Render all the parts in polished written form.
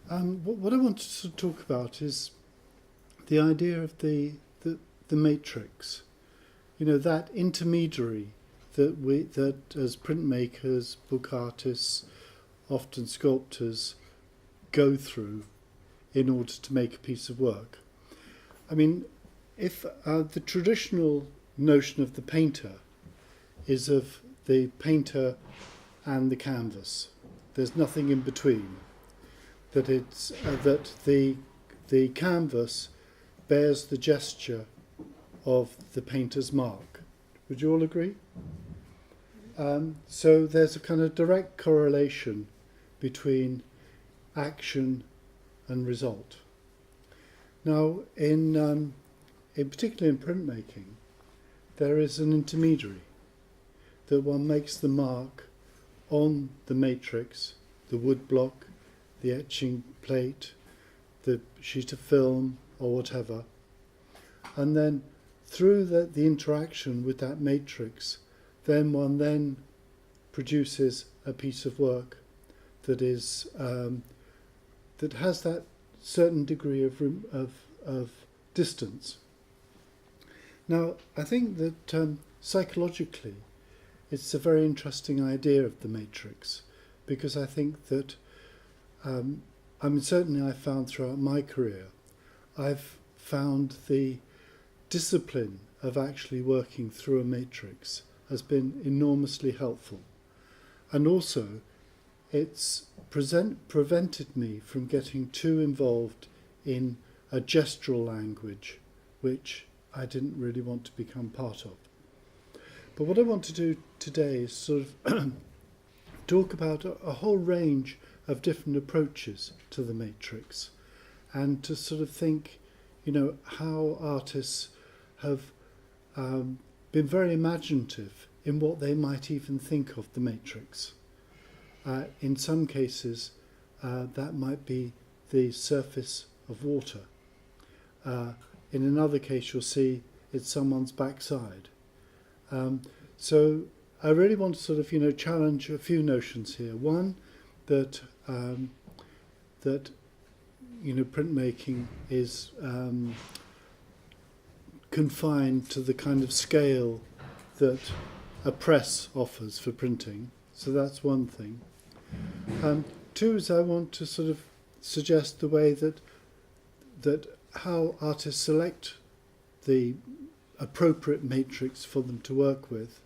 What I wanted to talk about is the idea of the matrix. You know, that intermediary that as printmakers, book artists, often sculptors, go through in order to make a piece of work. I mean, if the traditional notion of the painter is of the painter and the canvas, there's nothing in between. That it's that the canvas bears the gesture of the painter's mark. Would you all agree? So there's a kind of direct correlation between action and result. Now, in particular in printmaking, there is an intermediary that one makes the mark on the matrix, the woodblock, the etching plate, the sheet of film or whatever, and then through the interaction with that matrix, then one produces a piece of work that is that has that certain degree of distance. Now, I think that psychologically, it's a very interesting idea of the matrix, because I think that certainly I found throughout my career, I've found the discipline of actually working through a matrix has been enormously helpful. And also, it's prevented me from getting too involved in a gestural language, which I didn't really want to become part of. But what I want to do today is sort of talk about a whole range of different approaches to the matrix, and to sort of think, you know, how artists have been very imaginative in what they might even think of the matrix. In some cases, that might be the surface of water. In another case, you'll see it's someone's backside. So I really want to sort of, you know, challenge a few notions here. One, that you know, printmaking is confined to the kind of scale that a press offers for printing. So that's one thing. Two is I want to sort of suggest the way that how artists select the appropriate matrix for them to work with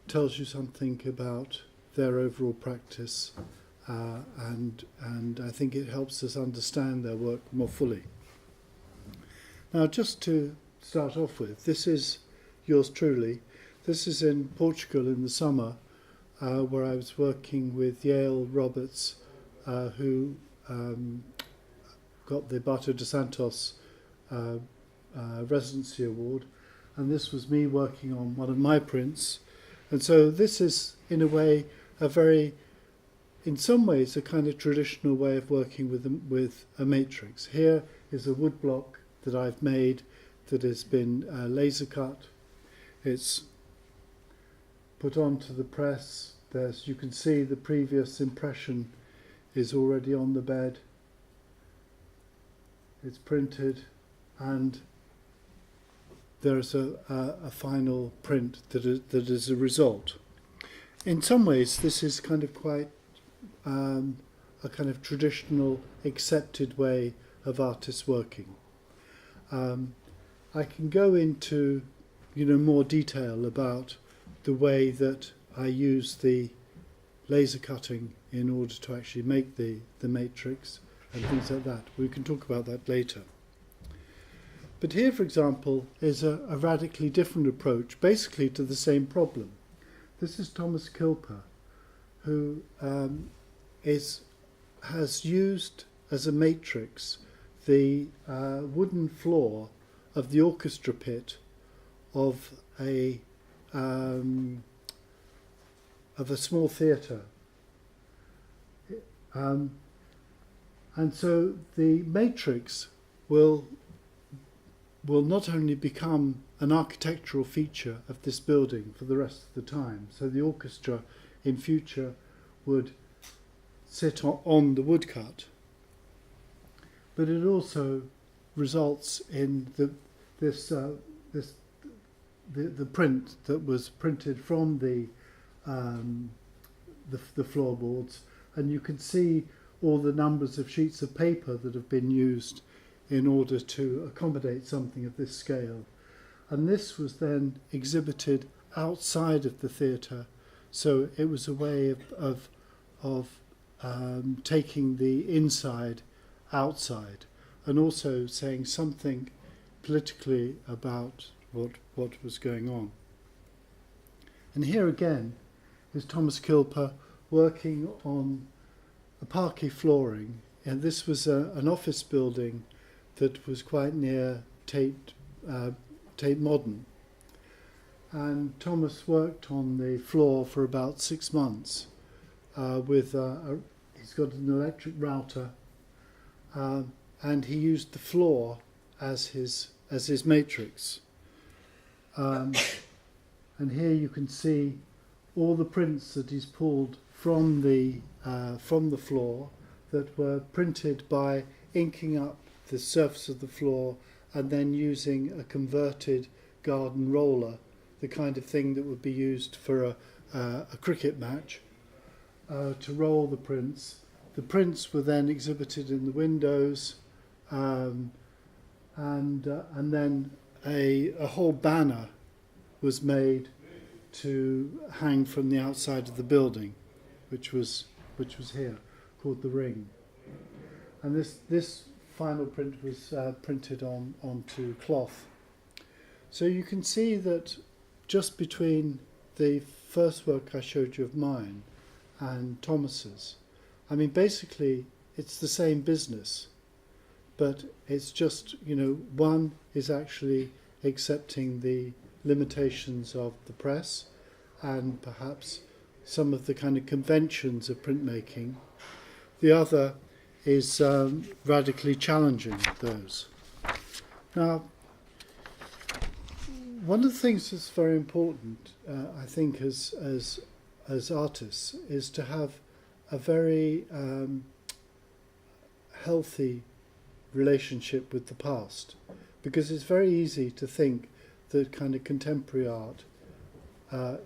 tells you something about their overall practice, and I think it helps us understand their work more fully. Now, just to start off with, this is yours truly. This is in Portugal in the summer, where I was working with Yale Roberts, who got the Bato de Santos Residency Award, and this was me working on one of my prints. And so this is, in a way, in some ways, a kind of traditional way of working with a matrix. Here is a woodblock that I've made that has been laser cut. It's put onto the press. You can see the previous impression is already on the bed. It's printed, and there's a final print that is a result. In some ways, this is kind of quite a kind of traditional, accepted way of artists working. I can go into, you know, more detail about the way that I use the laser cutting in order to actually make the matrix and things like that. We can talk about that later. But here, for example, is a radically different approach, basically to the same problem. This is Thomas Kilpper, who has used as a matrix the wooden floor of the orchestra pit of a small theatre. And so the matrix will not only become an architectural feature of this building for the rest of the time, so the orchestra in future would sit on the woodcut, but it also results in the print that was printed from the floorboards, and you can see all the numbers of sheets of paper that have been used in order to accommodate something of this scale. And this was then exhibited outside of the theatre, so it was a way of taking the inside outside, and also saying something politically about what was going on. And here again is Thomas Kilpper working on a parquet flooring, and this was an office building that was quite near Tate Modern. And Thomas worked on the floor for about 6 months with he's got an electric router, and he used the floor as his matrix. And here you can see all the prints that he's pulled from the floor that were printed by inking up the surface of the floor and then using a converted garden roller, the kind of thing that would be used for a cricket match, to roll the prints. The prints were then exhibited in the windows, and then a whole banner was made to hang from the outside of the building, which was here, called the Ring. And this final print was printed onto cloth. So you can see that just between the first work I showed you of mine and Thomas's, I mean, basically it's the same business, but it's just, one is actually accepting the limitations of the press and perhaps some of the kind of conventions of printmaking. The other is radically challenging those. Now, one of the things that's very important, I think, as artists, is to have a very healthy relationship with the past, because it's very easy to think that kind of contemporary art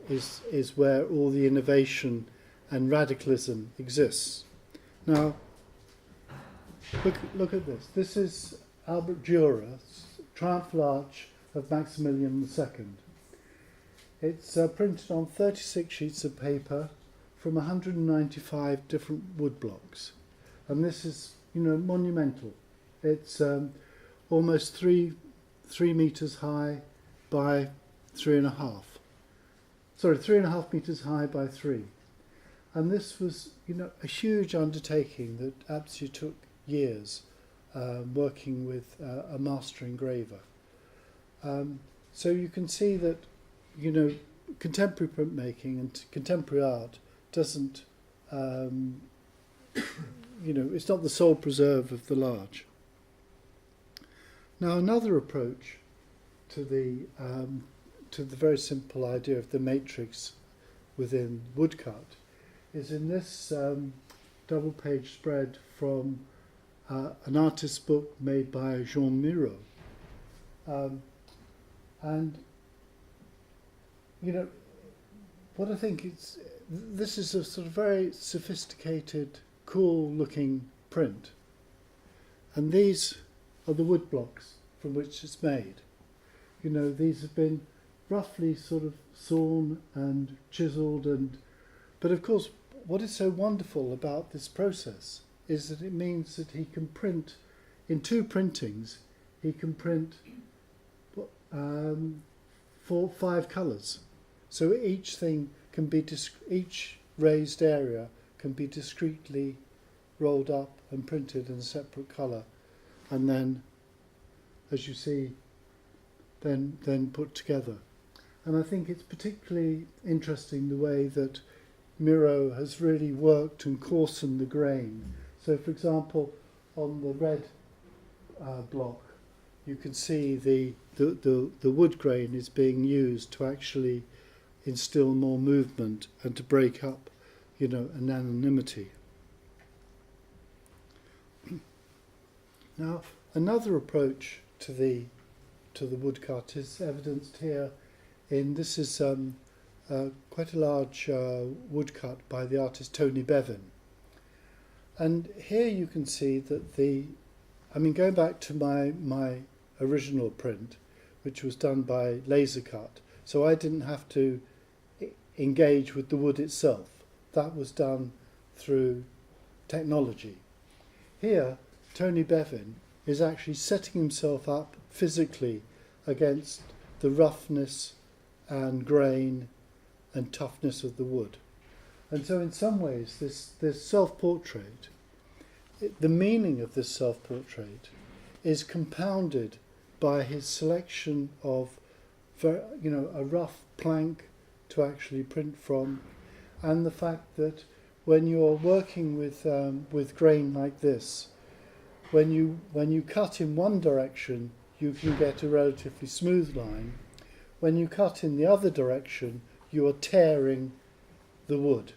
is where all the innovation and radicalism exists. Now, look at this. This is Albert Dürer's Triumphal Arch of Maximilian II. It's printed on 36 sheets of paper from 195 different wood blocks, and this is, monumental. It's almost 3 meters high by 3.5. Sorry, 3.5 meters high by 3. And this was, a huge undertaking that absolutely took years, working with a master engraver. So you can see that, contemporary printmaking and contemporary art doesn't, it's not the sole preserve of the large. Now, another approach to the very simple idea of the matrix within woodcut is in this double-page spread from an artist's book made by Jean Miro. And, what I think this is a sort of very sophisticated, cool-looking print. And these are the wood blocks from which it's made. These have been roughly sort of sawn and chiselled, but of course what is so wonderful about this process is that it means that he can print, in 2 printings, he can print 5 colours. So each thing can be, each raised area can be discreetly rolled up and printed in a separate colour, and then, as you see, then put together. And I think it's particularly interesting the way that Miro has really worked and coarsened the grain. So, for example, on the red block, you can see the wood grain is being used to actually instill more movement and to break up, an anonymity. Now, another approach to the woodcut is evidenced here in, this is quite a large woodcut by the artist Tony Bevan. And here you can see that going back to my original print, which was done by laser cut, so I didn't have to engage with the wood itself. That was done through technology. Here, Tony Bevan is actually setting himself up physically against the roughness and grain and toughness of the wood. And so in some ways, this self-portrait, the meaning of this self-portrait is compounded by his selection of a rough plank to actually print from, and the fact that when you're working with grain like this, when you cut in one direction, you can get a relatively smooth line. When you cut in the other direction, you are tearing the wood.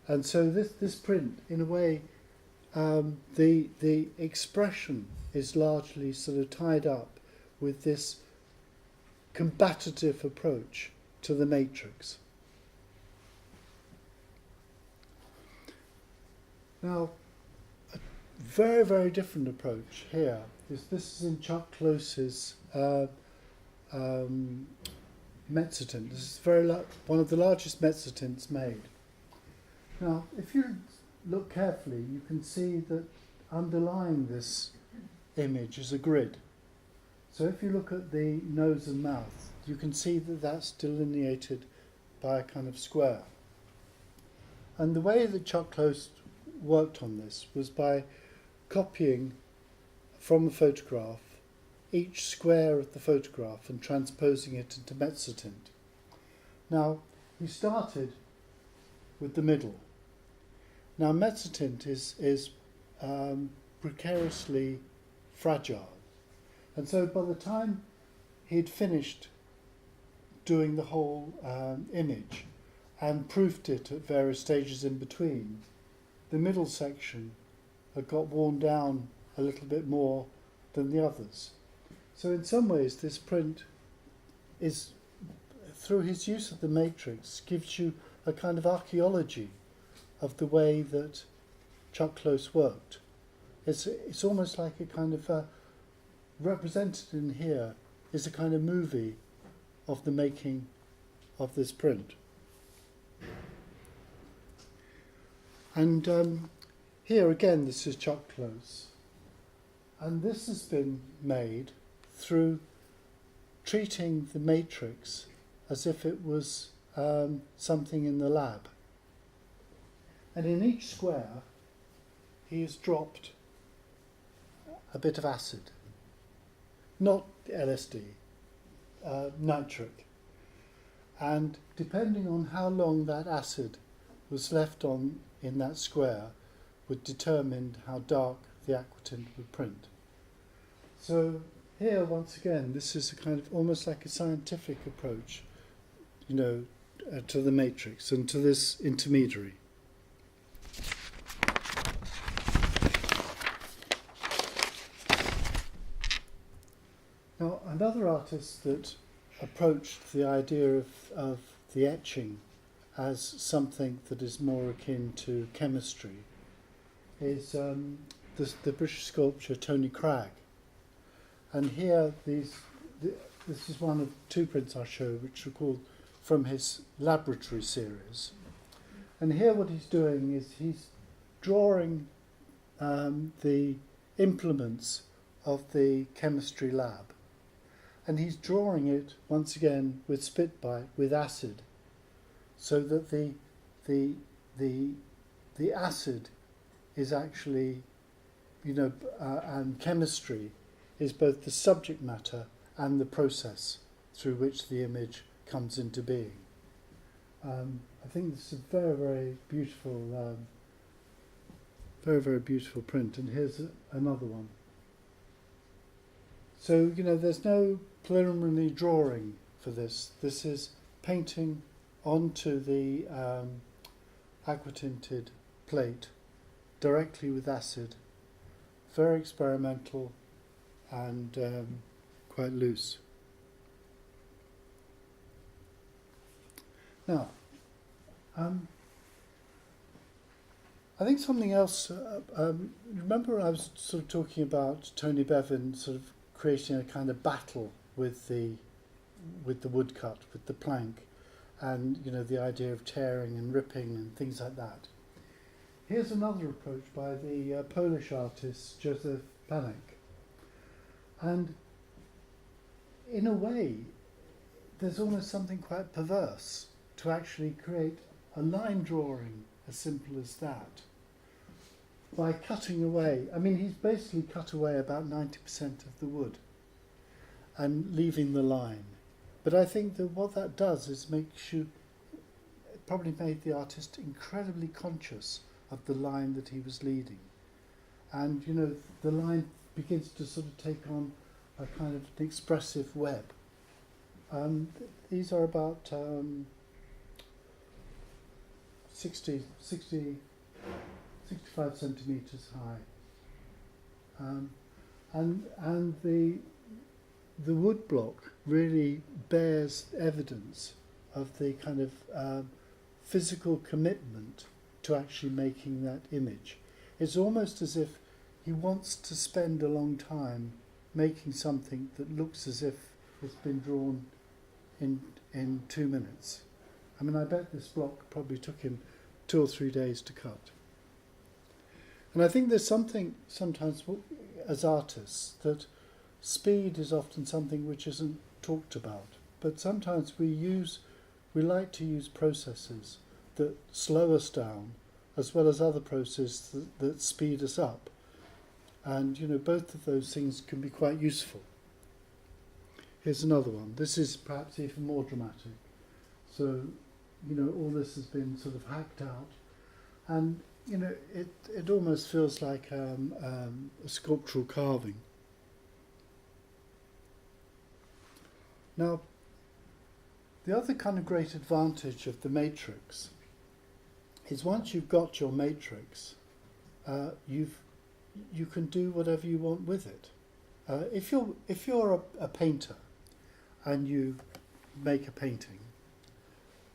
And so this print, in a way, the expression is largely sort of tied up with this combative approach to the matrix. Now, a very, very different approach here is this is in Chuck Close's mezzotint. This is one of the largest mezzotints made. Now, if you look carefully, you can see that underlying this image is a grid. So if you look at the nose and mouth, you can see that that's delineated by a kind of square. And the way that Chuck Close worked on this was by copying from the photograph each square of the photograph and transposing it into mezzotint. Now, he started with the middle. Now, mezzotint is precariously fragile, and so by the time he'd finished doing the whole image and proofed it at various stages in between, the middle section had got worn down a little bit more than the others. So in some ways this print is, through his use of the matrix, gives you a kind of archaeology of the way that Chuck Close worked. It's almost like a kind of represented in here is a kind of movie of the making of this print. And here again, this is Chuck Close, and this has been made through treating the matrix as if it was something in the lab. And in each square, he has dropped a bit of acid, not LSD, nitric. And depending on how long that acid was left on in that square would determine how dark the aquatint would print. So here, once again, this is a kind of almost like a scientific approach, to the matrix and to this intermediary. Now, another artist that approached the idea of the etching as something that is more akin to chemistry is the British sculptor Tony Cragg. And here, this is one of two prints I show, which are called from his laboratory series. And here what he's doing is he's drawing the implements of the chemistry lab. And he's drawing it, once again, with spit bite, with acid, so that the acid is actually, and chemistry is both the subject matter and the process through which the image comes into being. I think this is a very, very beautiful, very, very beautiful print. And here's another one. So, there's no preliminary drawing for this. This is painting onto the aquatinted plate directly with acid very experimental and quite loose. Now, I think something else, remember I was sort of talking about Tony Bevan sort of creating a kind of battle with the woodcut, with the plank, and the idea of tearing and ripping and things like that. Here's another approach by the Polish artist Joseph Panek. And in a way, there's almost something quite perverse to actually create a line drawing as simple as that by cutting away. I mean, he's basically cut away about 90% of the wood and leaving the line. But I think that what that does is makes you, it probably made the artist incredibly conscious of the line that he was leading. And, the line begins to sort of take on a kind of an expressive web. These are about 65 centimetres high. And the woodblock really bears evidence of the kind of physical commitment to actually making that image. It's almost as if he wants to spend a long time making something that looks as if it's been drawn in 2 minutes. I mean, I bet this block probably took him 2 or 3 days to cut. And I think there's something sometimes as artists that speed is often something which isn't talked about, but sometimes we like to use processes that slow us down as well as other processes that speed us up. And both of those things can be quite useful. Here's another one. This is perhaps even more dramatic. So, all this has been sort of hacked out, and it almost feels like a sculptural carving. Now, the other kind of great advantage of the matrix is once you've got your matrix, you can do whatever you want with it. If you're a painter and you make a painting,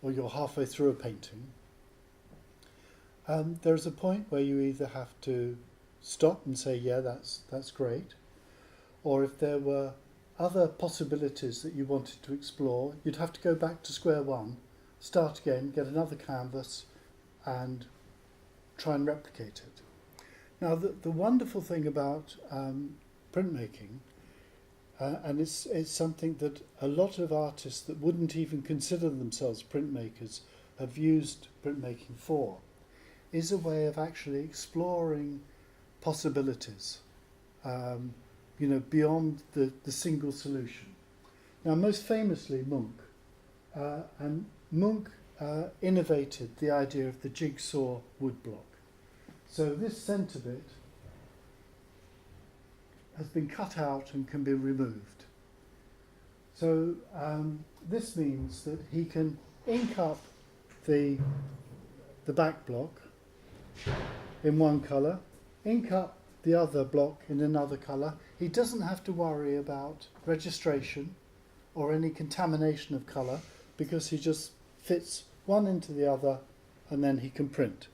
or you're halfway through a painting, there's a point where you either have to stop and say, yeah, that's great, or if there were other possibilities that you wanted to explore, you'd have to go back to square one, start again, get another canvas, and try and replicate it. Now, the wonderful thing about printmaking, and it's something that a lot of artists that wouldn't even consider themselves printmakers have used printmaking for, is a way of actually exploring possibilities, beyond the single solution. Now, most famously, Munch. And Munch innovated the idea of the jigsaw woodblock. So this centre bit has been cut out and can be removed. So this means that he can ink up the back block in one colour, ink up the other block in another colour. He doesn't have to worry about registration or any contamination of colour because he just fits one into the other and then he can print.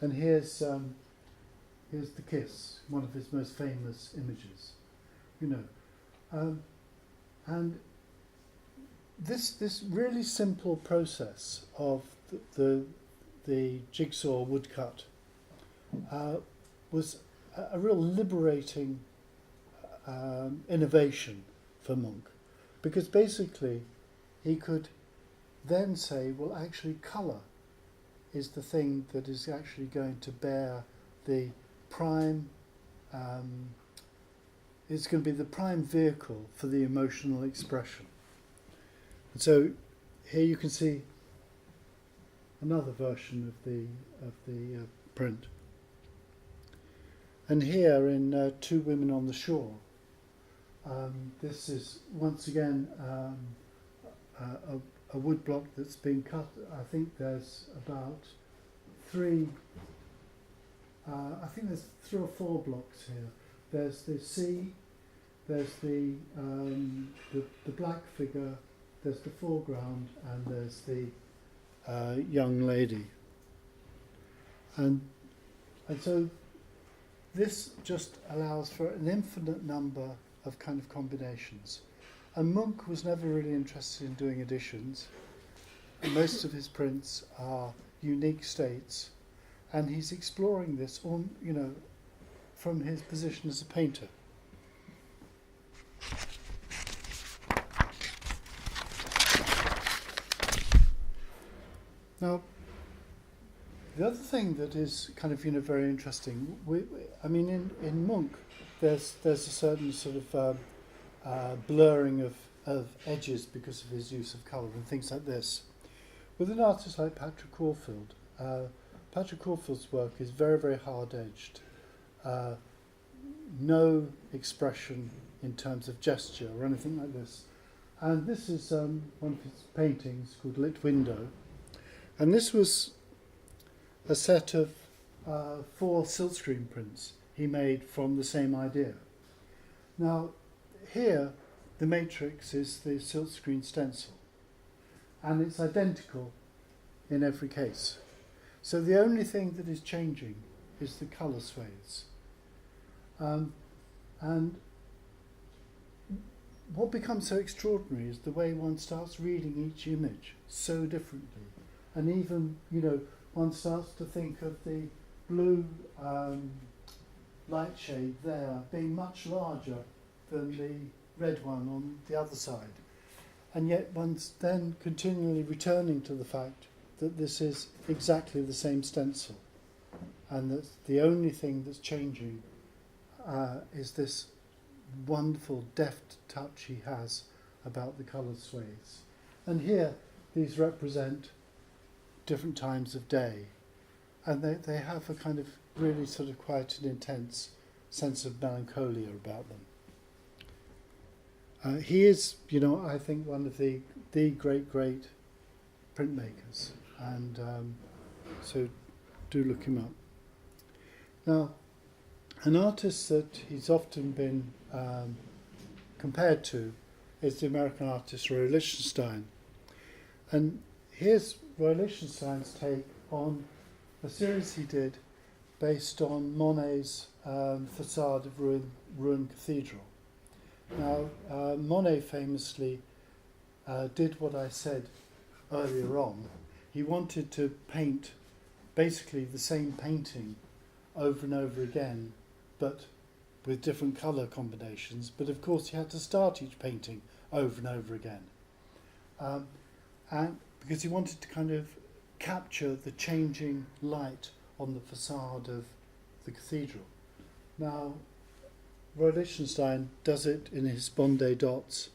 And here's the Kiss, one of his most famous images, and this really simple process of the jigsaw woodcut was a real liberating innovation for Munch, because basically he could then say, well, actually colour is the thing that is actually going to bear the prime, it's going to be the prime vehicle for the emotional expression. And so here you can see another version of the print. And here in Two Women on the Shore, this is once again a wood block that's been cut. I think there's about three I think there's 3 or 4 blocks here. There's the sea, there's the black figure, there's the foreground, and there's the young lady. And so this just allows for an infinite number of kind of combinations. And Munch was never really interested in doing additions. Most of his prints are unique states, and he's exploring this on, from his position as a painter. Now, the other thing that is kind of very interesting, in Munch, there's a certain sort of blurring of edges because of his use of colour and things like this. With an artist like Patrick Caulfield, Patrick Caulfield's work is very, very hard-edged. No expression in terms of gesture or anything like this. And this is one of his paintings called Lit Window. And this was a set of 4 silkscreen prints he made from the same idea. Now, here, the matrix is the silkscreen stencil, and it's identical in every case. So the only thing that is changing is the colour swathes. And what becomes so extraordinary is the way one starts reading each image so differently. And even, one starts to think of the blue light shade there being much larger than the red one on the other side. And yet one's then continually returning to the fact that this is exactly the same stencil, and that the only thing that's changing is this wonderful deft touch he has about the coloured swathes. And here these represent different times of day, and they have a kind of really sort of quite an intense sense of melancholia about them. He is, I think one of the great printmakers, and so do look him up. Now, an artist that he's often been compared to is the American artist Roy Lichtenstein. And here's Roy Lichtenstein's take on a series he did based on Monet's facade of Rouen Cathedral. Now, Monet famously did what I said earlier on. He wanted to paint basically the same painting over and over again, but with different colour combinations. But of course he had to start each painting over and over again. And because he wanted to kind of capture the changing light on the facade of the cathedral. Now, Roy Lichtenstein does it in his Bondi dots,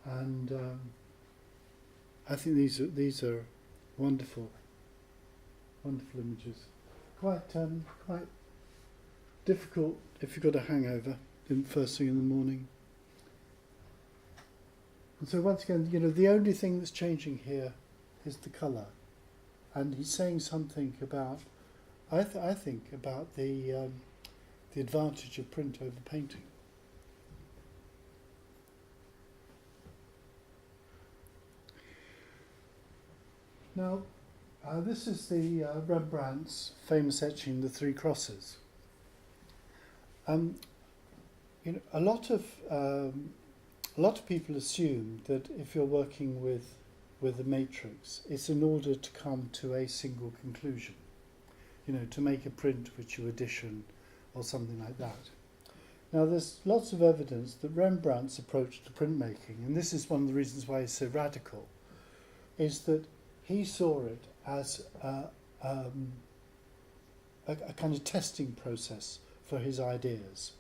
and I think these are wonderful images. Quite difficult if you've got a hangover first thing in the morning. And so once again, the only thing that's changing here is the colour, and he's saying something about, I think, about the advantage of print over painting. Now, this is the Rembrandt's famous etching, the 3 Crosses. A lot of people assume that if you're working with a matrix, it's in order to come to a single conclusion. To make a print which you addition or something like that. Now, there's lots of evidence that Rembrandt's approach to printmaking, and this is one of the reasons why he's so radical, is that he saw it as a kind of testing process for his ideas.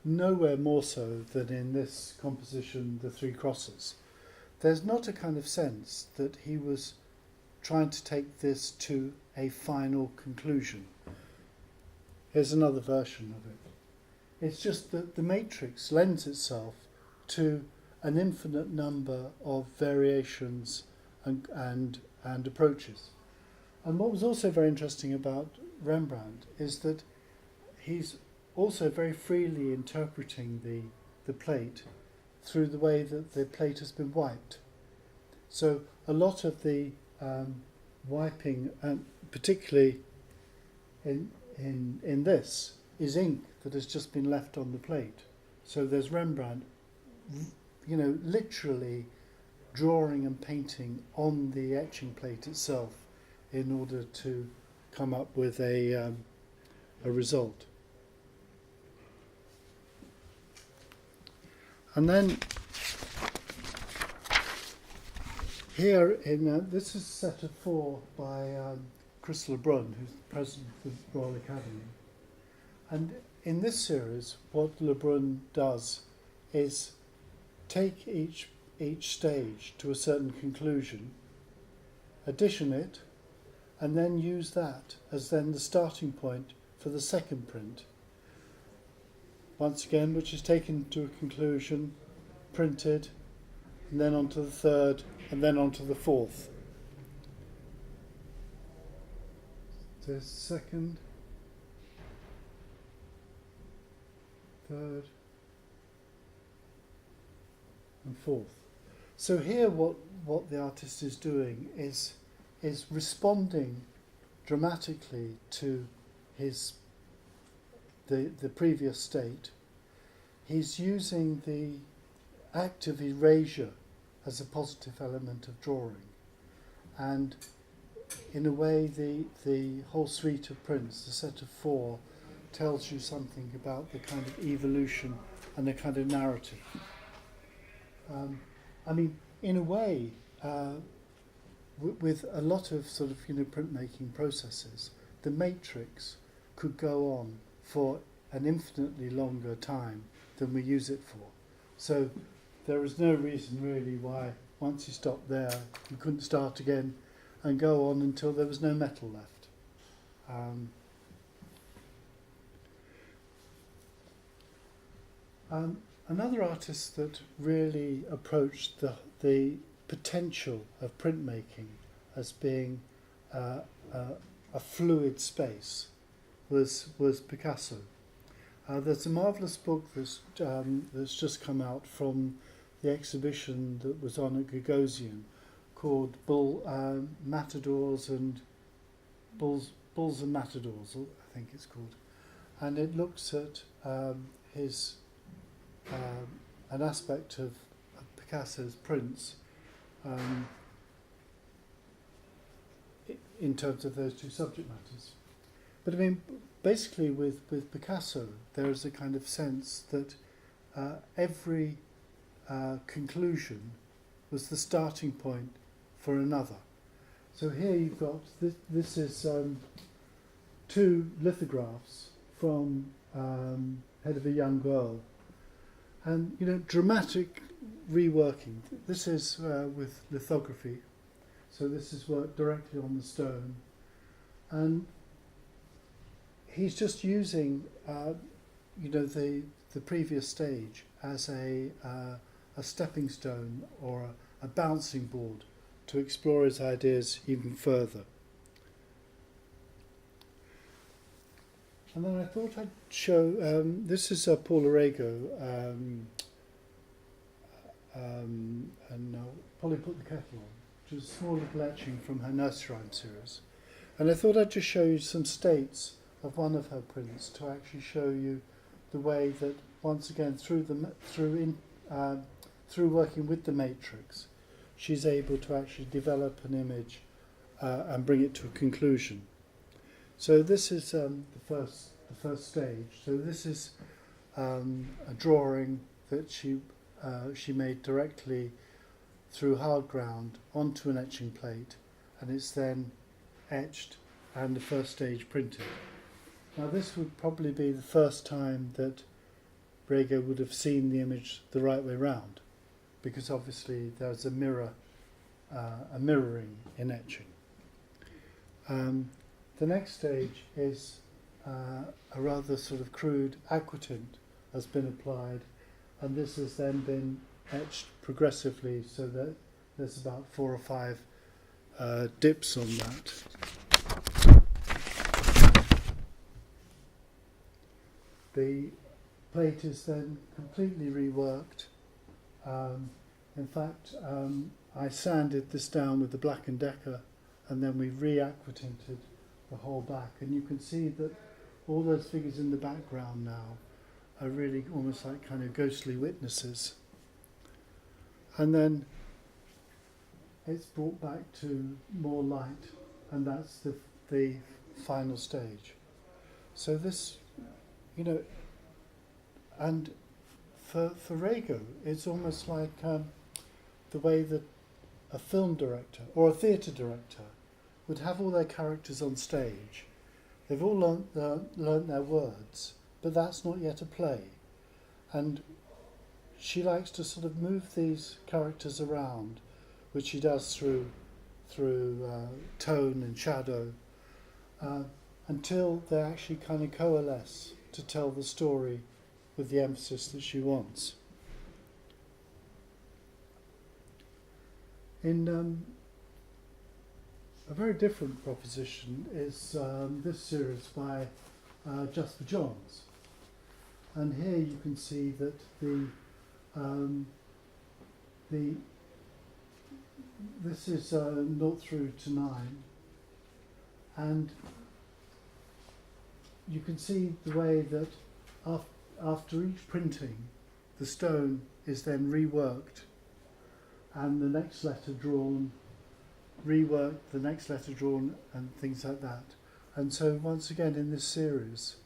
Nowhere more so than in this composition, the 3 Crosses. There's not a kind of sense that he was trying to take this to a final conclusion. Here's another version of it. It's just that the matrix lends itself to an infinite number of variations and approaches. And what was also very interesting about Rembrandt is that he's also very freely interpreting the plate through the way that the plate has been wiped. So a lot of the wiping, and particularly in this, is ink that has just been left on the plate. So there's Rembrandt, literally drawing and painting on the etching plate itself in order to come up with a result. And then here this is a set of 4 by Chris Lebrun, who's the president of the Royal Academy. And in this series, what Lebrun does is take each stage to a certain conclusion, addition it, and then use that as then the starting point for the second print. Once again, which is taken to a conclusion, printed, and then on to the third, and then on to the fourth. So second, third, and fourth. So here what the artist is doing is responding dramatically to the previous state. He's using the act of erasure as a positive element of drawing, and in a way the whole suite of prints, the set of 4, tells you something about the kind of evolution and the kind of narrative. In a way, with a lot of sort of printmaking processes, the matrix could go on for an infinitely longer time than we use it for. So there is no reason really why once you stop there you couldn't start again and go on until there was no metal left. Another artist that really approached the potential of printmaking as being a fluid space was Picasso. There's a marvellous book that's just come out from the exhibition that was on at Gagosian called Matadors and Bulls and Matadors, I think it's called, and it looks at his an aspect of Picasso's prints in terms of those two subject matters. But basically with Picasso, there is a kind of sense that every conclusion was the starting point for another. So here you've got, this is 2 lithographs from Head of a Young Girl. And, dramatic reworking. This is with lithography. So this is worked directly on the stone. And he's just using, the previous stage as a stepping stone or a bouncing board to explore his ideas even further. And then I thought I'd show, this is Paul Arago, and I'll probably put the kettle on, which is a small little etching from her nursery rhyme series. And I thought I'd just show you some states of one of her prints to actually show you the way that, once again, through working with the matrix, she's able to actually develop an image and bring it to a conclusion. So this is the first stage. So this is a drawing that she made directly through hard ground onto an etching plate, and it's then etched and the first stage printed. Now this would probably be the first time that Rego would have seen the image the right way round, because obviously there's a mirroring in etching. The next stage is a rather sort of crude aquatint has been applied, and this has then been etched progressively so that there's about 4 or 5 dips on that. The plate is then completely reworked. In fact, I sanded this down with the Black & Decker, and then we re-aquatinted the whole back. And you can see that all those figures in the background now are really almost like kind of ghostly witnesses. And then it's brought back to more light, and that's the final stage. So this, you know, and for Rego, it's almost like the way that a film director or a theatre director would have all their characters on stage. They've all learnt their words, but that's not yet a play. And she likes to sort of move these characters around, which she does through tone and shadow, until they actually kind of coalesce to tell the story with the emphasis that she wants. In a very different proposition is this series by Just for Johns. And here you can see that this is 0 through to 9, and you can see the way that after each printing, the stone is then reworked, and the next letter drawn, reworked, the next letter drawn, and things like that. And so once again in this series,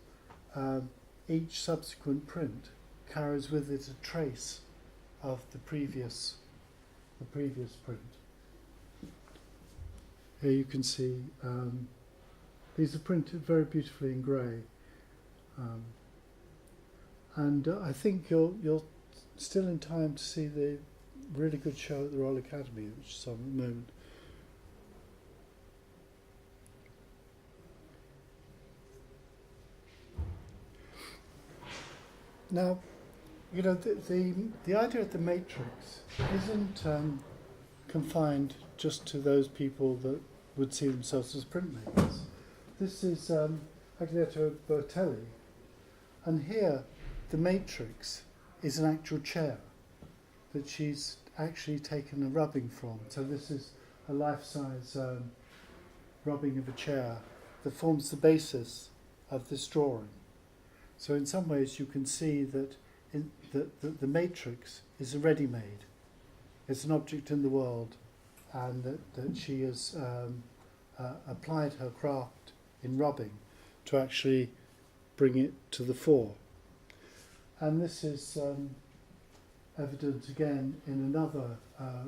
each subsequent print carries with it a trace of the previous print. Here you can see these are printed very beautifully in grey, and I think you're still in time to see the really good show at the Royal Academy, which is on at the moment. Now, you know, the idea of the matrix isn't confined just to those people that would see themselves as printmakers. This is Agnetha Bertelli, and here the matrix is an actual chair that she's actually taken a rubbing from. So this is a life-size rubbing of a chair that forms the basis of this drawing. So in some ways you can see that the matrix is a ready-made. It's an object in the world, and that she has applied her craft in rubbing to actually bring it to the fore. And this is evident again in another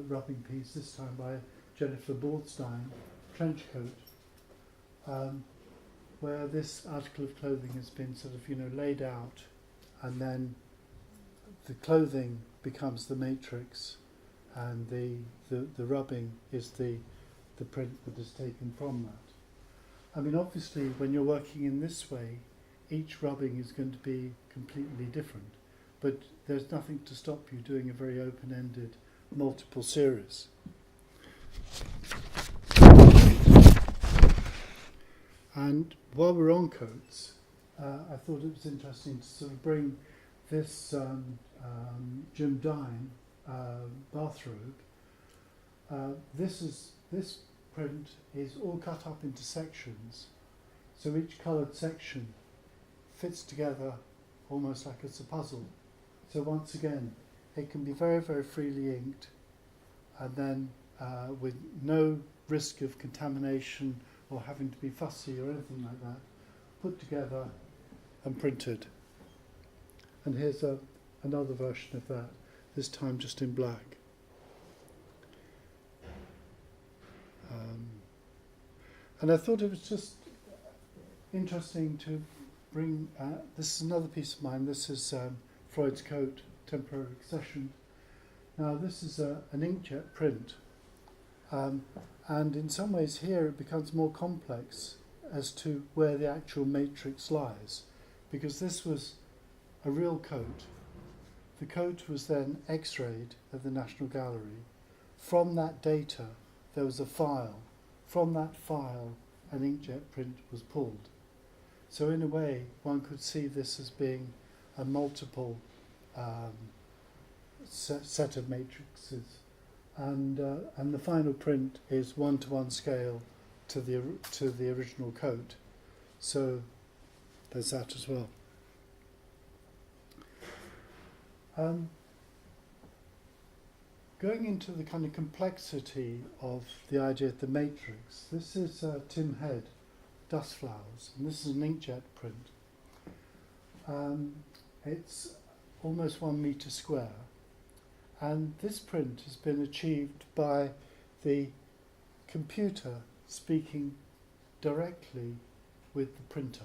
rubbing piece, this time by Jennifer Bordstein, Trenchcoat, where this article of clothing has been sort of, you know, laid out, and then the clothing becomes the matrix, and the rubbing is the print that is taken from that. I mean, obviously, when you're working in this way, each rubbing is going to be completely different, but there's nothing to stop you doing a very open-ended, multiple series. And while we're on coats, I thought it was interesting to sort of bring this Jim Dine bathrobe. This print is all cut up into sections, so each coloured section fits together almost like it's a puzzle. So once again, it can be very, very freely inked, and then with no risk of contamination or having to be fussy or anything like that, put together and printed. And here's another version of that, this time just in black. And I thought it was just interesting to bring, this is another piece of mine, this is Freud's coat, temporary accession. Now this is an inkjet print, and in some ways here it becomes more complex as to where the actual matrix lies, because this was a real coat. The coat was then x-rayed at the National Gallery. From that data there was a file. From that file an inkjet print was pulled. So in a way, one could see this as being a multiple set of matrices, and the final print is 1-to-1 scale to the original coat. So there's that as well. Going into the kind of complexity of the idea of the matrix, this is Tim Head, Dust Flowers, and this is an inkjet print. It's almost 1 metre square, and this print has been achieved by the computer speaking directly with the printer,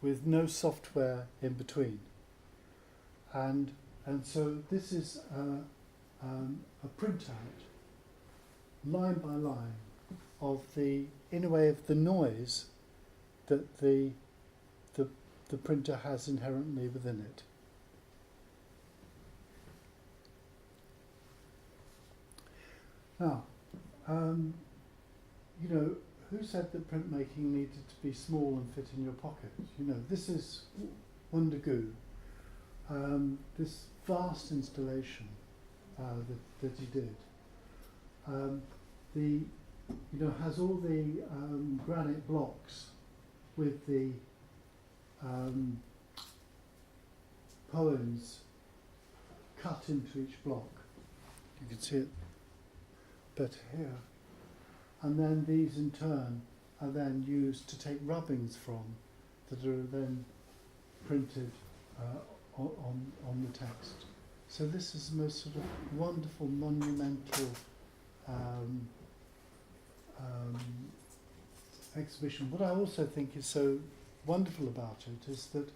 with no software in between. And so this is a printout, line by line, of in a way, of the noise that the printer has inherently within it. Now, you know, who said that printmaking needed to be small and fit in your pocket? You know, this is Wondergoo, this vast installation that he did. Has all the granite blocks with the poems cut into each block. You can see it better here. And then these in turn are then used to take rubbings from that are then printed on the text. So this is the most sort of wonderful, monumental exhibition. What I also think is so wonderful about it is that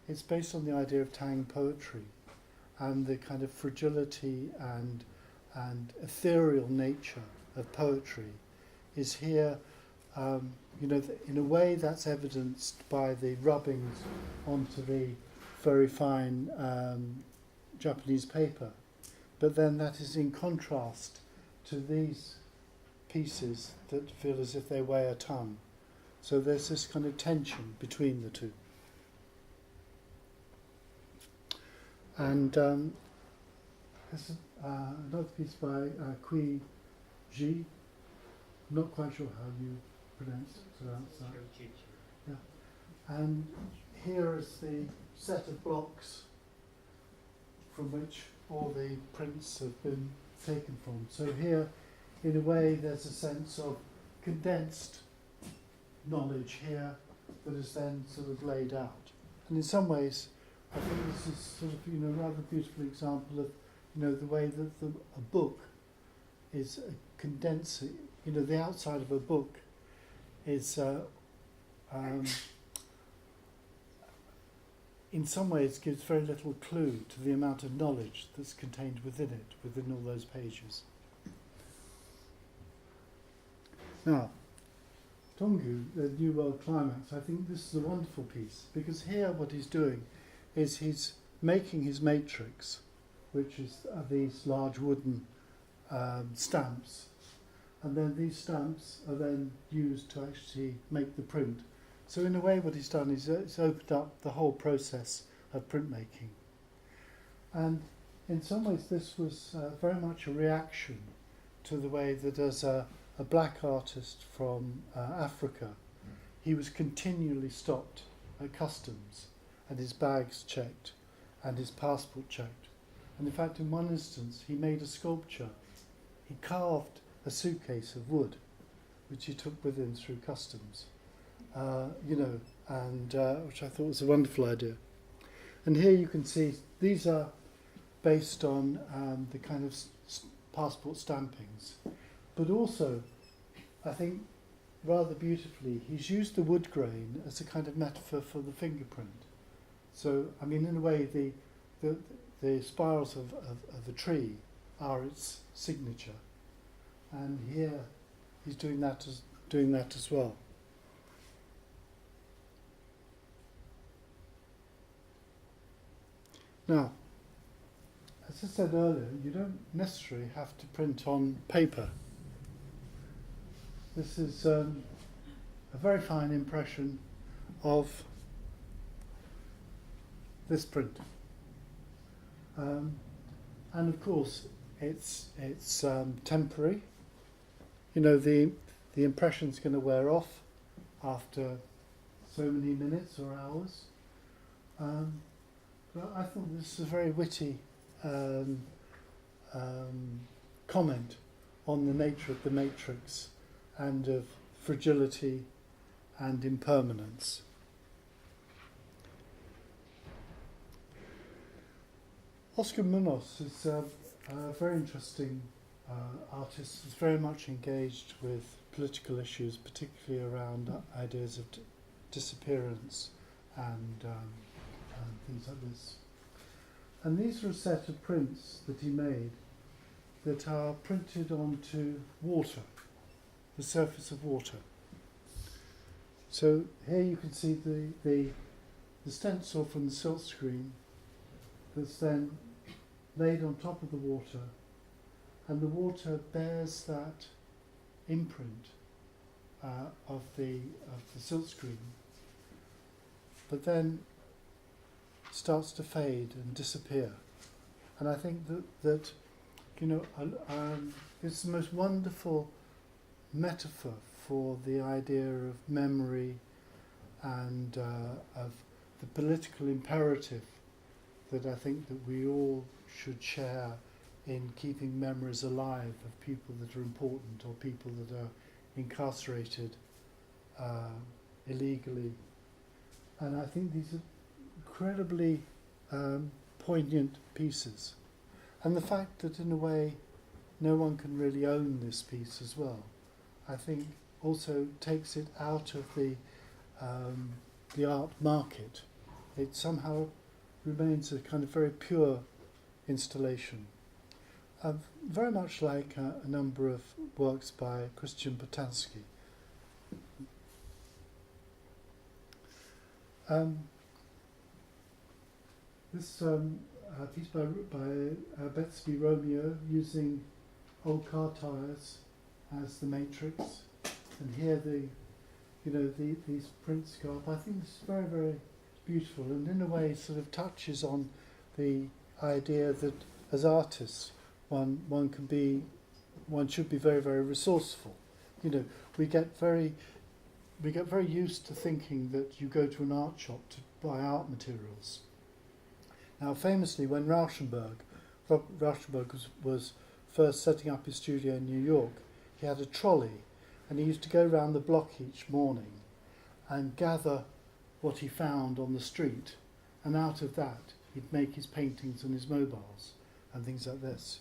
it's based on the idea of Tang poetry and the kind of fragility and ethereal nature of poetry is here, in a way that's evidenced by the rubbings onto the very fine Japanese paper. But then that is in contrast to these pieces that feel as if they weigh a ton. So there's this kind of tension between the two. And this is another piece by Kui Ji. I'm not quite sure how you pronounce that. Yeah. And here is the set of blocks from which all the prints have been taken from. So here, in a way, there's a sense of condensed knowledge here that is then sort of laid out. And in some ways, I think this is sort of, a rather beautiful example of, the way that a book is condensing. The outside of a book is, in some ways, gives very little clue to the amount of knowledge that's contained within it, within all those pages. Now, Tongu, the New World Climax, I think this is a wonderful piece, because here what he's doing is he's making his matrix, which is these large wooden stamps, and then these stamps are then used to actually make the print. So in a way what he's done is it's opened up the whole process of printmaking. And in some ways this was very much a reaction to the way that as a black artist from Africa, he was continually stopped at customs and his bags checked and his passport checked. And in fact, in one instance, he made a sculpture. He carved a suitcase of wood, which he took with him through customs, which I thought was a wonderful idea. And here you can see these are based on the kind of passport stampings. But also, I think, rather beautifully, he's used the wood grain as a kind of metaphor for the fingerprint. So, I mean, in a way, the spirals of a tree are its signature. And here, he's doing that as well. Now, as I said earlier, you don't necessarily have to print on paper. This is a very fine impression of this print. And of course, it's temporary. You know, the impression's going to wear off after so many minutes or hours. But I thought this was a very witty comment on the nature of the matrix and of fragility and impermanence. Oscar Munoz is a very interesting artist. He's very much engaged with political issues, particularly around ideas of disappearance and things like this. And these are a set of prints that he made that are printed onto water, the surface of water. So here you can see the stencil from the silk screen that's then laid on top of the water, and the water bears that imprint of the silk screen, but then starts to fade and disappear. And I think that you know, it's the most wonderful metaphor for the idea of memory and of the political imperative that I think that we all should share in keeping memories alive of people that are important or people that are incarcerated illegally. And I think these are incredibly poignant pieces. And the fact that in a way no one can really own this piece as well, I think also takes it out of the art market. It somehow remains a kind of very pure installation. Very much like a number of works by Christian Botanski. This piece by Betsby Romeo, using old car tyres as the matrix, and here these prints go up. I think this is very, very beautiful, and in a way sort of touches on the idea that as artists one should be very, very resourceful. You know, we get very used to thinking that you go to an art shop to buy art materials. Now, famously, when Rauschenberg was first setting up his studio in New York, he had a trolley, and he used to go round the block each morning and gather what he found on the street, and out of that he'd make his paintings and his mobiles and things like this.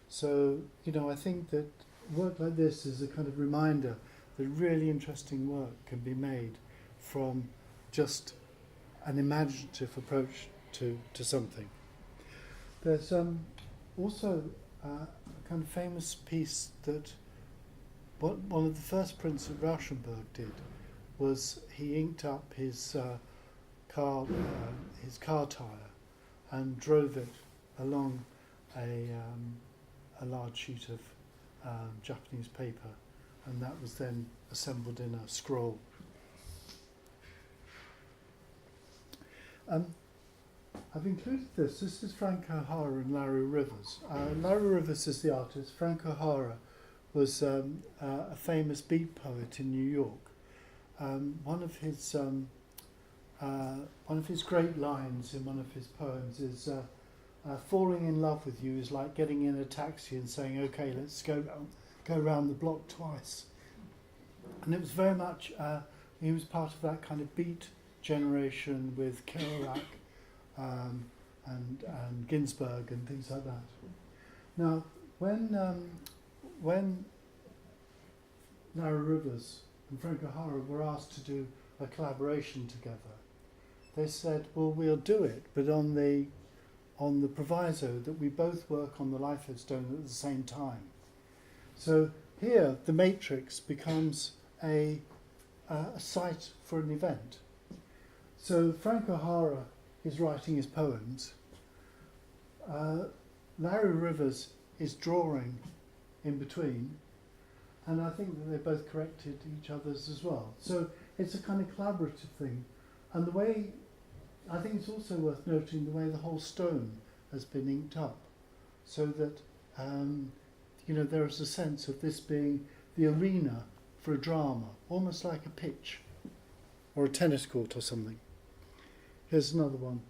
So, you know, I think that work like this is a kind of reminder that really interesting work can be made from just an imaginative approach to something. There's also a kind of famous piece that one of the first prints that Rauschenberg did was he inked up his car tire and drove it along a large sheet of Japanese paper, and that was then assembled in a scroll. I've included this. This is Frank O'Hara and Larry Rivers. Larry Rivers is the artist. Frank O'Hara was a famous beat poet in New York. One of his great lines in one of his poems is, falling in love with you is like getting in a taxi and saying, okay, let's go round the block twice. And it was very much, he was part of that kind of beat generation with Kerouac and Ginsberg and things like that. Now, when Larry Rivers and Frank O'Hara were asked to do a collaboration together, they said, well, we'll do it, but on the proviso that we both work on the life headstone at the same time. So here, the matrix becomes a site for an event. So Frank O'Hara is writing his poems. Larry Rivers is drawing in between, and I think that they both corrected each other's as well. So it's a kind of collaborative thing. And the way, I think it's also worth noting the way the whole stone has been inked up, so that there is a sense of this being the arena for a drama, almost like a pitch or a tennis court or something. Here's another one,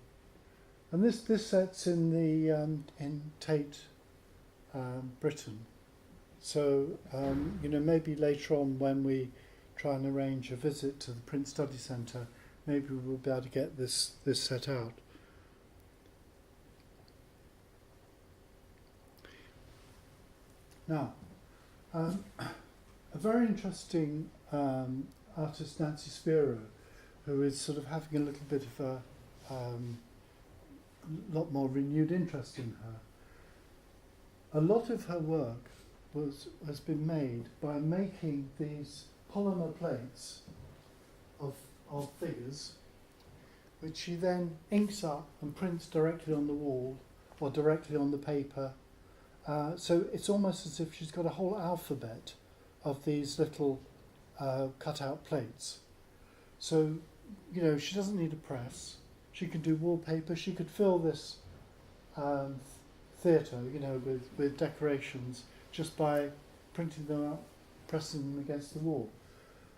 and this set's in the in Tate, Britain. So maybe later on when we try and arrange a visit to the Print Study Centre, maybe we'll be able to get this set out. Now, a very interesting artist, Nancy Spiro, who is sort of having a little bit of a lot more renewed interest in her. A lot of her work has been made by making these polymer plates of figures, which she then inks up and prints directly on the wall or directly on the paper. So it's almost as if she's got a whole alphabet of these little cut-out plates. So, she doesn't need a press. She can do wallpaper. She could fill this theatre, with decorations just by printing them up, pressing them against the wall.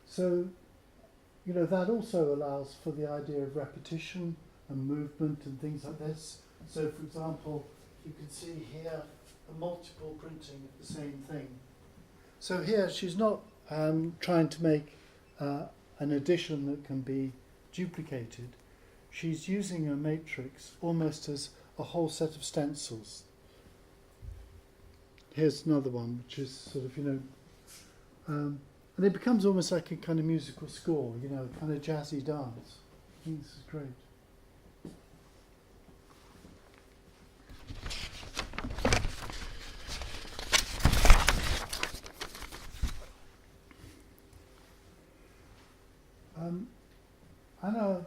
So, that also allows for the idea of repetition and movement and things like this. So, for example, you can see here a multiple printing of the same thing. So here she's not trying to make an addition that can be duplicated. She's using a matrix almost as a whole set of stencils. Here's another one, which is sort of, and it becomes almost like a kind of musical score, kind of jazzy dance. I think this is great. Anna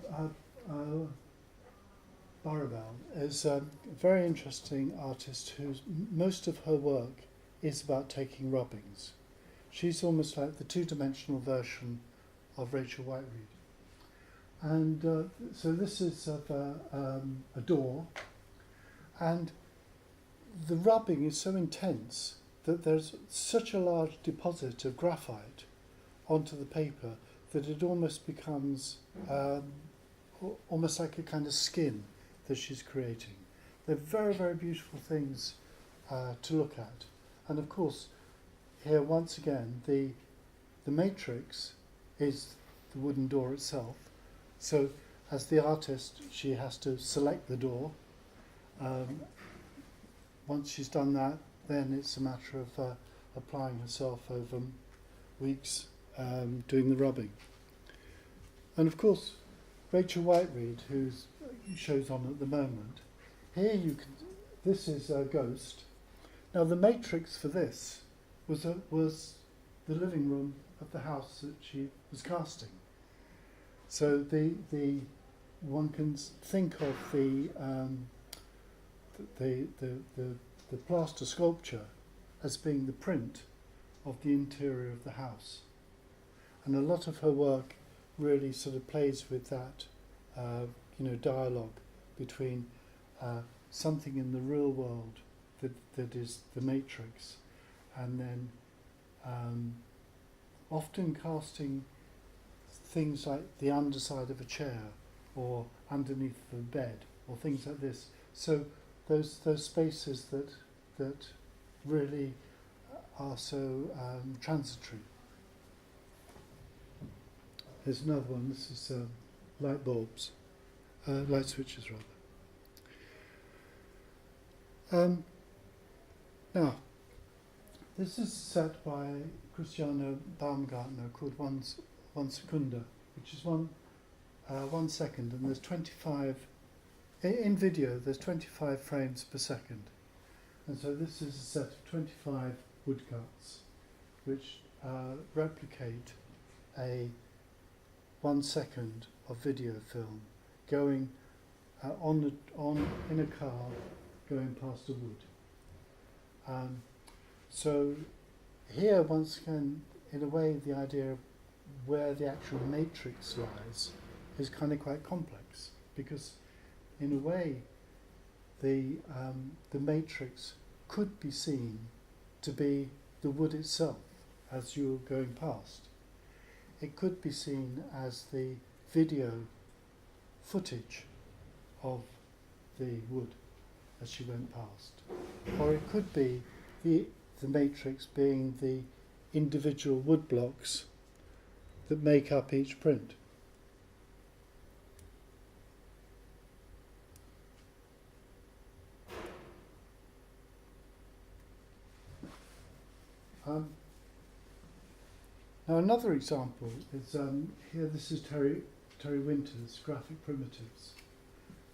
Barabel is a very interesting artist whose most of her work is about taking rubbings. She's almost like the two-dimensional version of Rachel Whiteread. And so this is of a door, and the rubbing is so intense that there's such a large deposit of graphite onto the paper that it almost becomes almost like a kind of skin that she's creating. They're very, very beautiful things to look at. And of course, here once again, the matrix is the wooden door itself. So as the artist, she has to select the door. Once she's done that, then it's a matter of applying herself over weeks doing the rubbing. And of course, Rachel Whiteread, who shows on at the moment, here this is a ghost. Now the matrix for this was the living room of the house that she was casting. So the one can think of the plaster sculpture as being the print of the interior of the house. And a lot of her work really sort of plays with that, dialogue between something in the real world that is the matrix, and then often casting things like the underside of a chair or underneath the bed or things like this. So those spaces that really are so transitory. There's another one. This is light bulbs, light switches rather. Now, this is set by Christiane Baumgartner called One Secunda, which is 1 second, and there's 25 in video. There's 25 frames per second, and so this is a set of 25 woodcuts, which replicate a 1 second of video film going in a car going past a wood. So here, once again, in a way, the idea of where the actual matrix lies is kind of quite complex, because in a way, the matrix could be seen to be the wood itself as you're going past. It could be seen as the video footage of the wood as she went past. Or it could be the matrix being the individual wood blocks that make up each print. Now another example is here. This is Terry Winter's graphic primitives.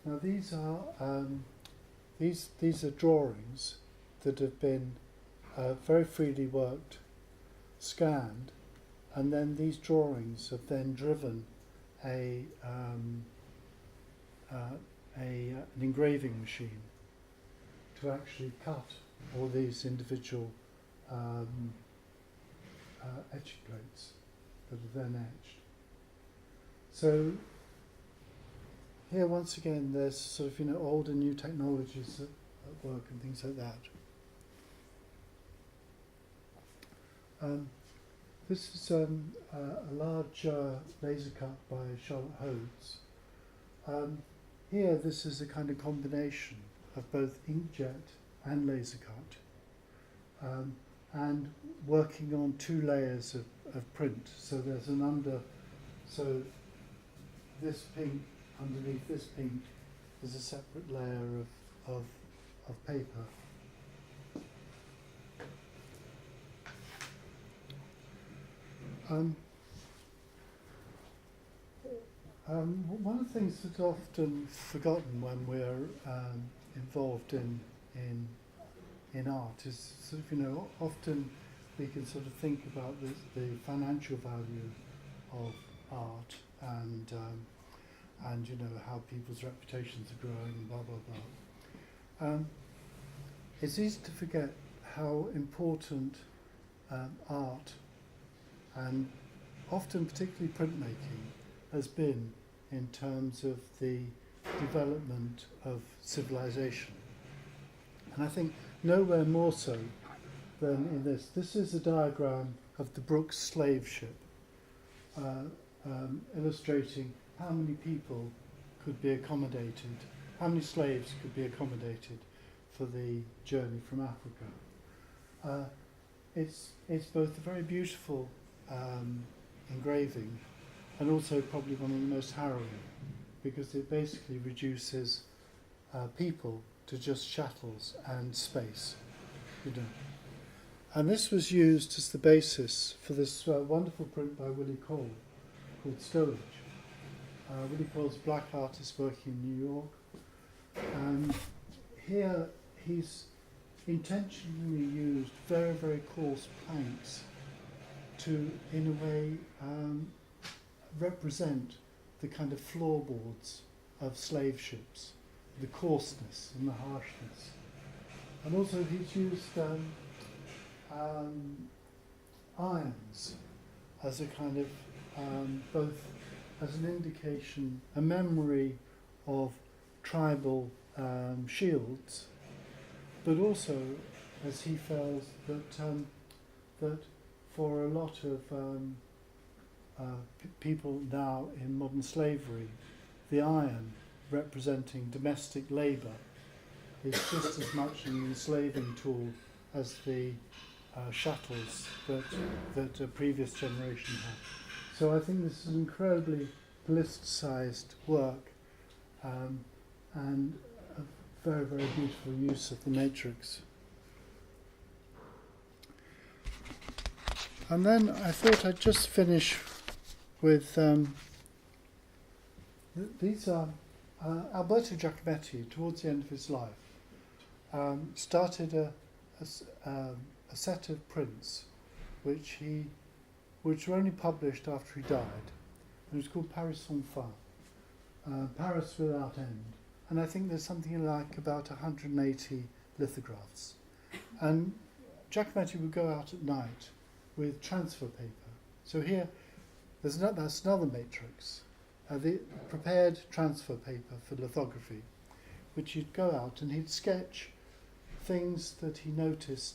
Now these are drawings that have been very freely worked, scanned, and then these drawings have then driven an engraving machine to actually cut all these individual etching plates that are then etched. So here once again there's sort of old and new technologies at work and things like that. This is a large laser cut by Charlotte Hodes. Here this is a kind of combination of both inkjet and laser cut, and working on two layers of print. So there's so this pink underneath this pink is a separate layer of paper. One of the things that's often forgotten when we're involved in art is sort of, often we can sort of think about the financial value of art and how people's reputations are growing and blah blah blah. It's easy to forget how important art, and often particularly printmaking, has been in terms of the development of civilization. And I think nowhere more so than in this. This is a diagram of the Brooks slave ship, illustrating how many people could be accommodated, how many slaves could be accommodated for the journey from Africa. It's both a very beautiful engraving and also probably one of the most harrowing, because it basically reduces people to just chattels and space. And this was used as the basis for this wonderful print by Willie Cole called Stowage. Willie Cole's a black artist working in New York. And here he's intentionally used very, very coarse planks to, in a way, represent the kind of floorboards of slave ships, the coarseness and the harshness. And also he's used irons as a kind of, both as an indication, a memory of tribal shields, but also as he felt that for a lot of people now in modern slavery, the iron representing domestic labour is just as much an enslaving tool as the chattels that a previous generation had. So I think this is an incredibly politicised work, and a very, very beautiful use of the matrix. And then I thought I'd just finish with these are Alberto Giacometti, towards the end of his life, started a set of prints which were only published after he died. It was called Paris sans fin, Paris without end. And I think there's something like about 180 lithographs. And Giacometti would go out at night with transfer paper. So here, that's another matrix, the prepared transfer paper for lithography, which he'd go out and he'd sketch things that he noticed,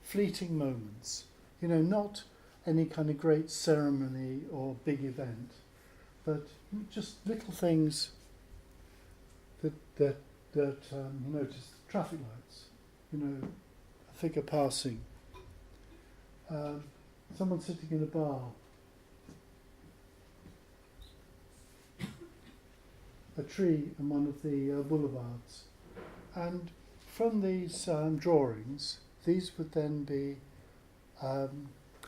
fleeting moments, not any kind of great ceremony or big event, but just little things that he noticed. Traffic lights, a figure passing, someone sitting in a bar, a tree in one of the boulevards. And from these drawings, these would then be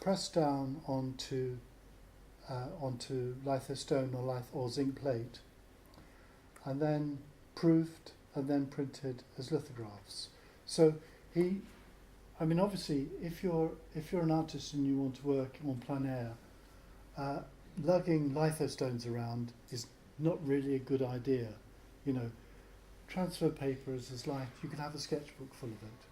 pressed down onto litho stone or zinc plate, and then proofed and then printed as lithographs. So obviously, if you're an artist and you want to work on plein air, lugging litho stones around is not really a good idea. Transfer paper is as light. You can have a sketchbook full of it,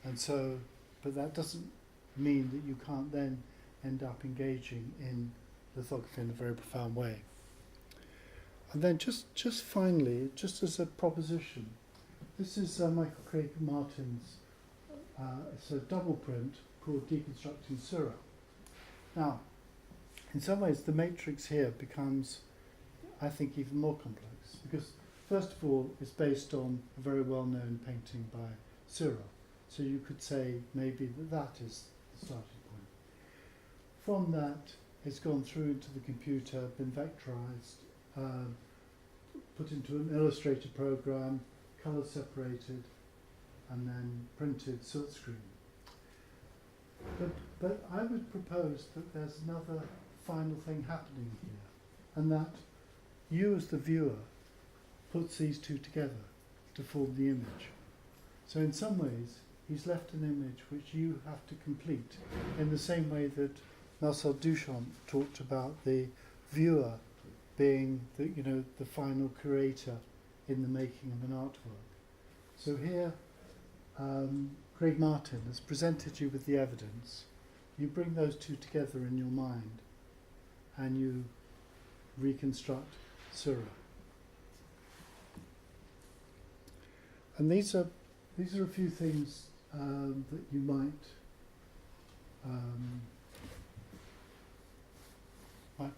and so, but that doesn't mean that you can't then end up engaging in lithography in a very profound way. And then just finally, just as a proposition, this is Michael Craig Martin's, it's a double print called Deconstructing Seurat. Now, in some ways the matrix here becomes, I think, even more complex, because first of all it's based on a very well-known painting by Seurat. So you could say maybe that is the starting point. From that, it's gone through into the computer, been vectorized, put into an illustrator program, colour separated, and then printed silkscreen. But I would propose that there's another final thing happening here, and that you as the viewer puts these two together to form the image. So in some ways, he's left an image which you have to complete, in the same way that Marcel Duchamp talked about the viewer being the final curator in the making of an artwork. So here, Craig Martin has presented you with the evidence. You bring those two together in your mind, and you reconstruct Seurat. And these are a few things that you might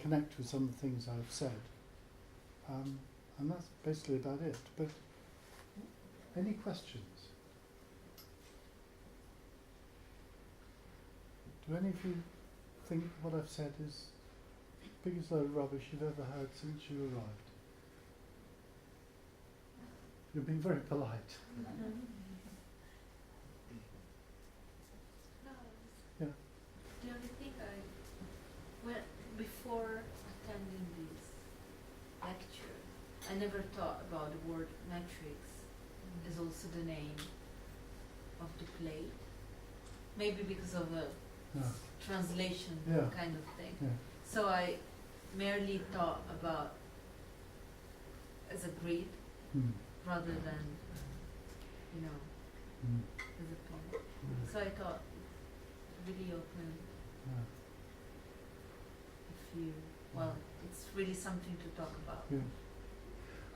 connect with some of the things I've said. And that's basically about it. But any questions? Do any of you think what I've said is the biggest load of rubbish you've ever heard since you arrived? You've been very polite. Yeah. The only thing before attending this lecture, I never thought about the word matrix as also the name of the play. Maybe because of a translation kind of thing. Yeah. So I merely thought about as a grid rather than, as a play. So I thought really open it's really something to talk about. Yeah.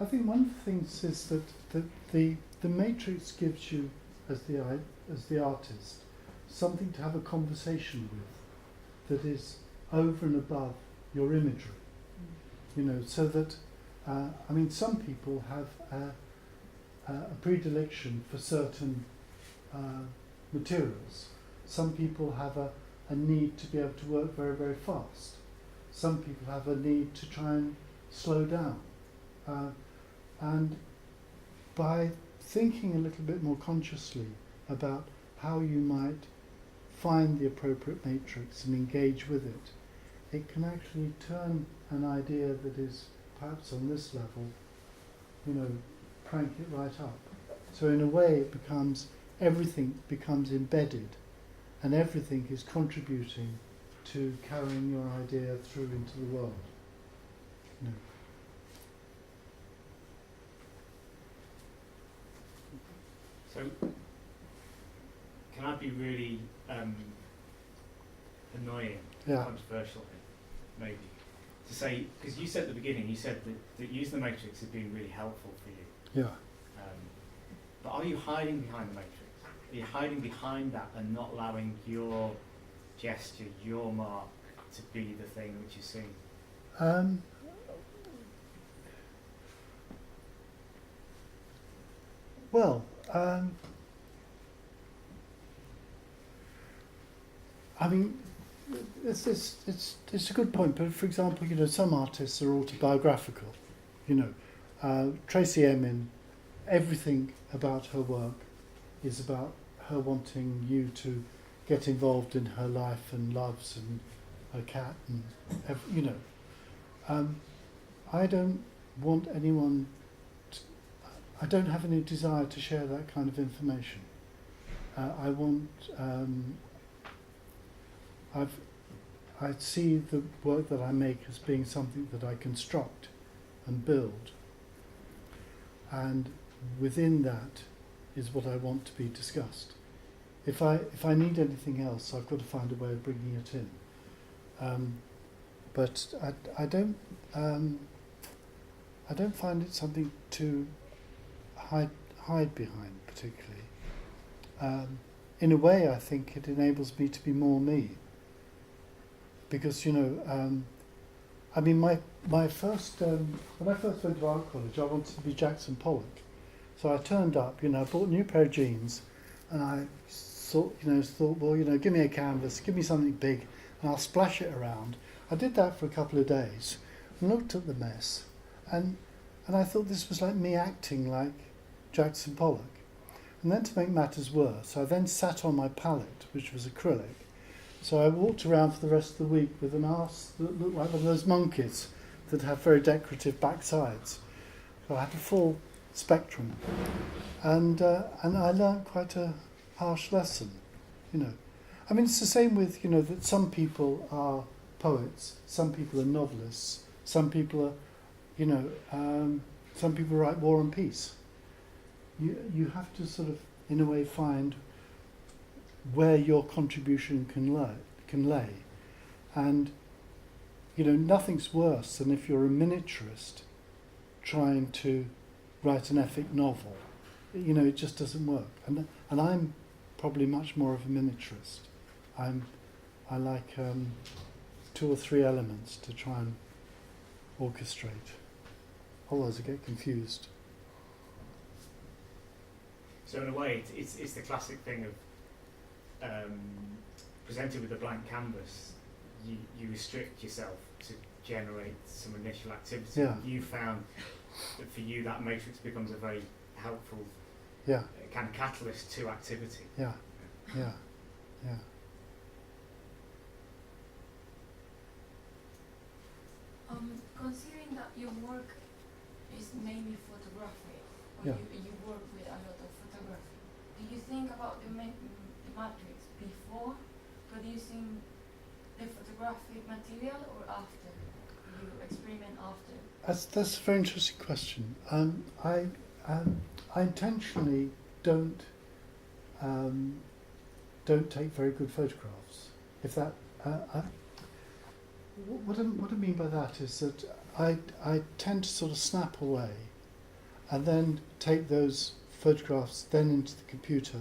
I think one of the things is that the matrix gives you, as the artist, something to have a conversation with that is over and above your imagery. So that some people have a predilection for certain materials. Some people have a need to be able to work very, very fast. Some people have a need to try and slow down. And by thinking a little bit more consciously about how you might find the appropriate matrix and engage with it, it can actually turn an idea that is perhaps on this level, crank it right up. So in a way everything becomes embedded, and everything is contributing to carrying your idea through into the world. So, I be really annoying, Yeah. controversial, maybe, to say, because you said at the beginning, you said that using the matrix has been really helpful for you. Yeah. But are you hiding behind the matrix? Are you hiding behind that and not allowing your gesture, your mark, to be the thing which you see? Well, I mean, it's a good point. But for example, you know, some artists are autobiographical. You know, Tracy Emin, everything about her work is about her wanting you to get involved in her life and loves and her cat and you know. I don't want anyone. I don't have any desire to share that kind of information. I want. I see the work that I make as being something that I construct and build, and within that is what I want to be discussed. If I need anything else, I've got to find a way of bringing it in. But I don't find it something to hide behind particularly. In a way, I think it enables me to be more me. Because, you know, I mean, my first, when I first went to art college, I wanted to be Jackson Pollock. So I turned up, you know, I bought a new pair of jeans, and I thought, well, you know, give me a canvas, give me something big, and I'll splash it around. I did that for a couple of days, and looked at the mess, and I thought this was like me acting like Jackson Pollock. And then to make matters worse, I then sat on my palette, which was acrylic. So I walked around for the rest of the week with an arse that looked like one of those monkeys that have very decorative backsides. So I had a full spectrum. And I learned quite a harsh lesson, you know. I mean, it's the same with, you know, that some people are poets, some people are novelists, some people are, you know, some people write War and Peace. You have to sort of, in a way, find where your contribution can lay. And, you know, nothing's worse than if you're a miniaturist trying to write an epic novel. You know, it just doesn't work. And I'm probably much more of a miniaturist. I like 2 or 3 elements to try and orchestrate. Otherwise I get confused. So in a way, it's the classic thing of presented with a blank canvas, you restrict yourself to generate some initial activity. Yeah. You found that for you that matrix becomes a very helpful kind of catalyst to activity. Yeah. Considering that your work is mainly photography, or you work with a lot of photography, do you think about the matrix before producing the photographic material or after? You experiment after? That's a very interesting question. I intentionally don't take very good photographs. If that, what I mean by that is that I tend to sort of snap away, and then take those photographs then into the computer,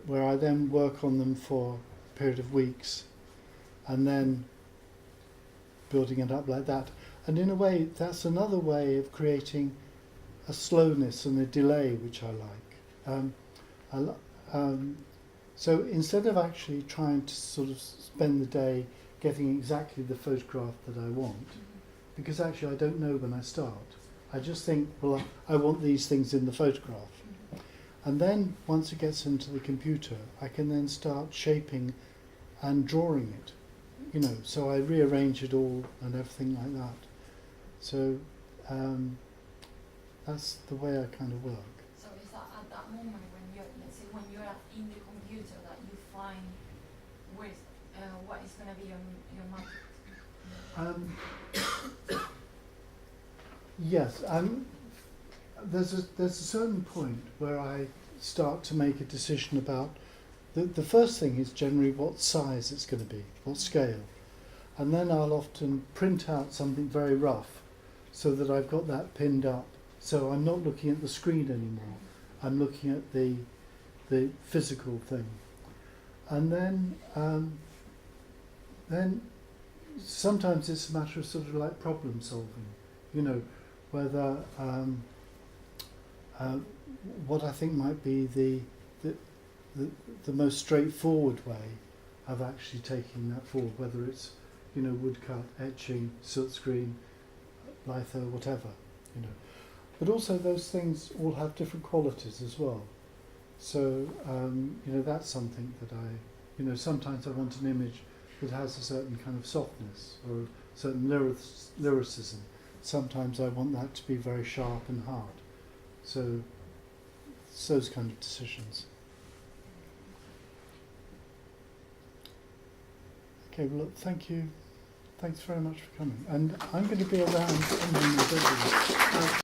where I then work on them for a period of weeks, and then building it up like that. And in a way, that's another way of creating a slowness and a delay, which I like. So instead of actually trying to sort of spend the day getting exactly the photograph that I want, because actually I don't know when I start. I just think, well, I want these things in the photograph. And then once it gets into the computer, I can then start shaping and drawing it, you know, so I rearrange it all and everything like that. So that's the way I kind of work. So is that at that moment when you're, let's say, when you're in the computer that you find what is going to be your matrix? Yes, there's a certain point where I start to make a decision about the first thing is generally what size it's going to be, what scale. And then I'll often print out something very rough so that I've got that pinned up. So I'm not looking at the screen anymore. I'm looking at the physical thing. And then sometimes it's a matter of sort of like problem solving, you know, whether what I think might be the most straightforward way of actually taking that forward, whether it's, you know, woodcut, etching, silkscreen, litho, whatever, you know. But also those things all have different qualities as well. So, you know, that's something that you know, sometimes I want an image that has a certain kind of softness or a certain lyricism. Sometimes I want that to be very sharp and hard. So, it's those kind of decisions. Okay, well, look, thank you. Thanks very much for coming. And I'm going to be around.